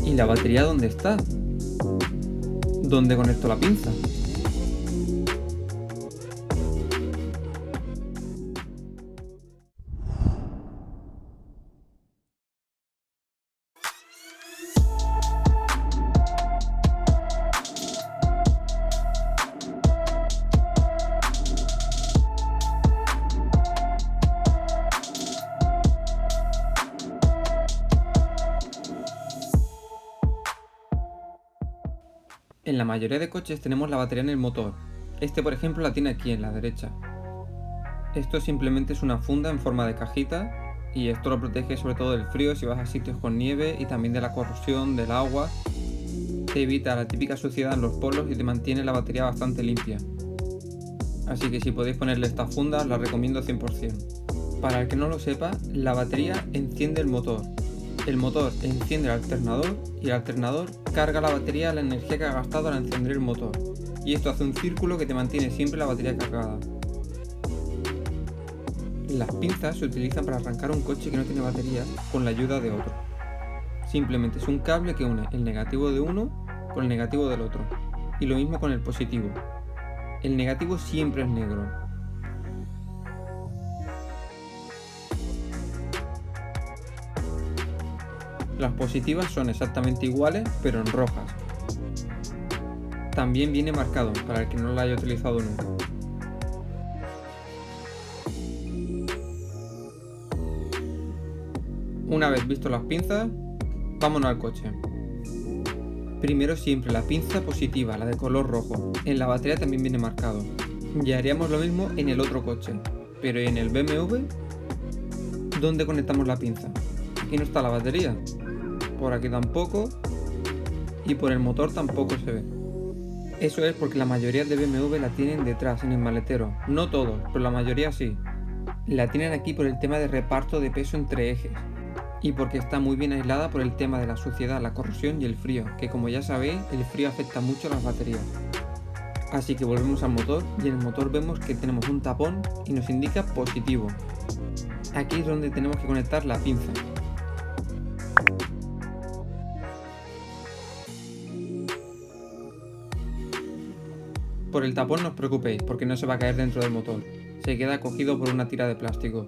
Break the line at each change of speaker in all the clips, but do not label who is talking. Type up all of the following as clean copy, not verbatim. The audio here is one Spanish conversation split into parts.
¿Y la batería dónde está? ¿Dónde conecto la pinza? En la mayoría de coches tenemos la batería en el motor. Este, por ejemplo, la tiene aquí en la derecha. Esto simplemente es una funda en forma de cajita y esto lo protege sobre todo del frío si vas a sitios con nieve y también de la corrosión del agua. Te evita la típica suciedad en los polos y te mantiene la batería bastante limpia. Así que si podéis ponerle esta funda, la recomiendo 100%. Para el que no lo sepa, la batería enciende el motor enciende el alternador y el alternador carga la batería a la energía que ha gastado al encender el motor. Y esto hace un círculo que te mantiene siempre la batería cargada. Las pinzas se utilizan para arrancar un coche que no tiene batería con la ayuda de otro. Simplemente es un cable que une el negativo de uno con el negativo del otro. Y lo mismo con el positivo. El negativo siempre es negro. Las positivas son exactamente iguales, pero en rojas. También viene marcado para el que no lo haya utilizado nunca. Una vez visto las pinzas, vámonos al coche. Primero siempre la pinza positiva, la de color rojo. En la batería también viene marcado. Y haríamos lo mismo en el otro coche. Pero en el BMW, ¿dónde conectamos la pinza? Aquí no está la batería. Por aquí tampoco. Y por el motor tampoco se ve. Eso es porque la mayoría de BMW la tienen detrás, en el maletero. No todos, pero la mayoría sí. La tienen aquí por el tema de reparto de peso entre ejes. Y porque está muy bien aislada por el tema de la suciedad, la corrosión y el frío, que como ya sabéis, el frío afecta mucho a las baterías. Así que volvemos al motor y en el motor vemos que tenemos un tapón y nos indica positivo. Aquí es donde tenemos que conectar la pinza. Por el tapón no os preocupéis porque no se va a caer dentro del motor, se queda cogido por una tira de plástico.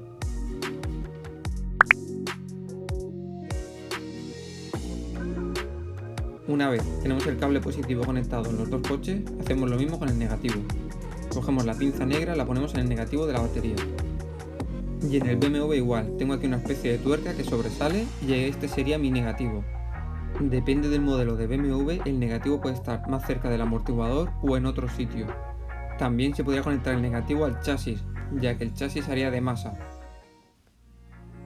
Una vez tenemos el cable positivo conectado en los dos coches, hacemos lo mismo con el negativo. Cogemos la pinza negra, la ponemos en el negativo de la batería. Y en el BMW igual, tengo aquí una especie de tuerca que sobresale y este sería mi negativo. Depende del modelo de BMW, el negativo puede estar más cerca del amortiguador o en otro sitio. También se podría conectar el negativo al chasis, ya que el chasis haría de masa.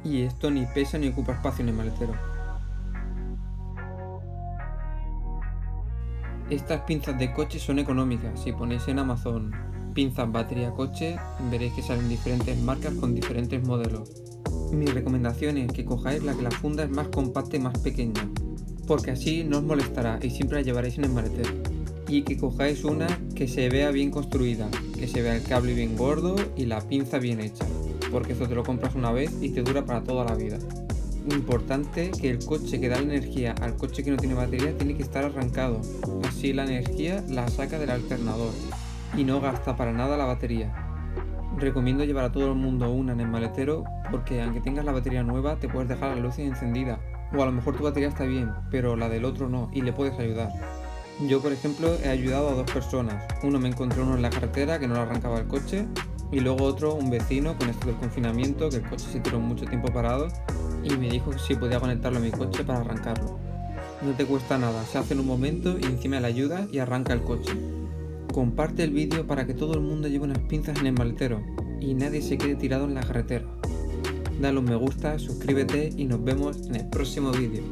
Y esto ni pesa ni ocupa espacio en el maletero. Estas pinzas de coche son económicas. Si ponéis en Amazon pinzas batería coche, veréis que salen diferentes marcas con diferentes modelos. Mi recomendación es que cojáis la que la funda es más compacta y más pequeña, porque así no os molestará y siempre la llevaréis en el maletero. Y que cojáis una que se vea bien construida, que se vea el cable bien gordo y la pinza bien hecha, porque eso te lo compras una vez y te dura para toda la vida. Importante que el coche que da la energía al coche que no tiene batería tiene que estar arrancado, así la energía la saca del alternador y no gasta para nada la batería. Recomiendo llevar a todo el mundo una en el maletero porque aunque tengas la batería nueva te puedes dejar las luces encendidas, o a lo mejor tu batería está bien pero la del otro no y le puedes ayudar. Yo por ejemplo he ayudado a dos personas, uno me encontré uno en la carretera que no le arrancaba el coche y luego otro, un vecino con esto del confinamiento, que el coche se tiró mucho tiempo parado y me dijo que si podía conectarlo a mi coche para arrancarlo. No te cuesta nada, se hace en un momento y encima le ayuda y arranca el coche. Comparte el vídeo para que todo el mundo lleve unas pinzas en el maletero y nadie se quede tirado en la carretera. Dale un me gusta, suscríbete y nos vemos en el próximo vídeo.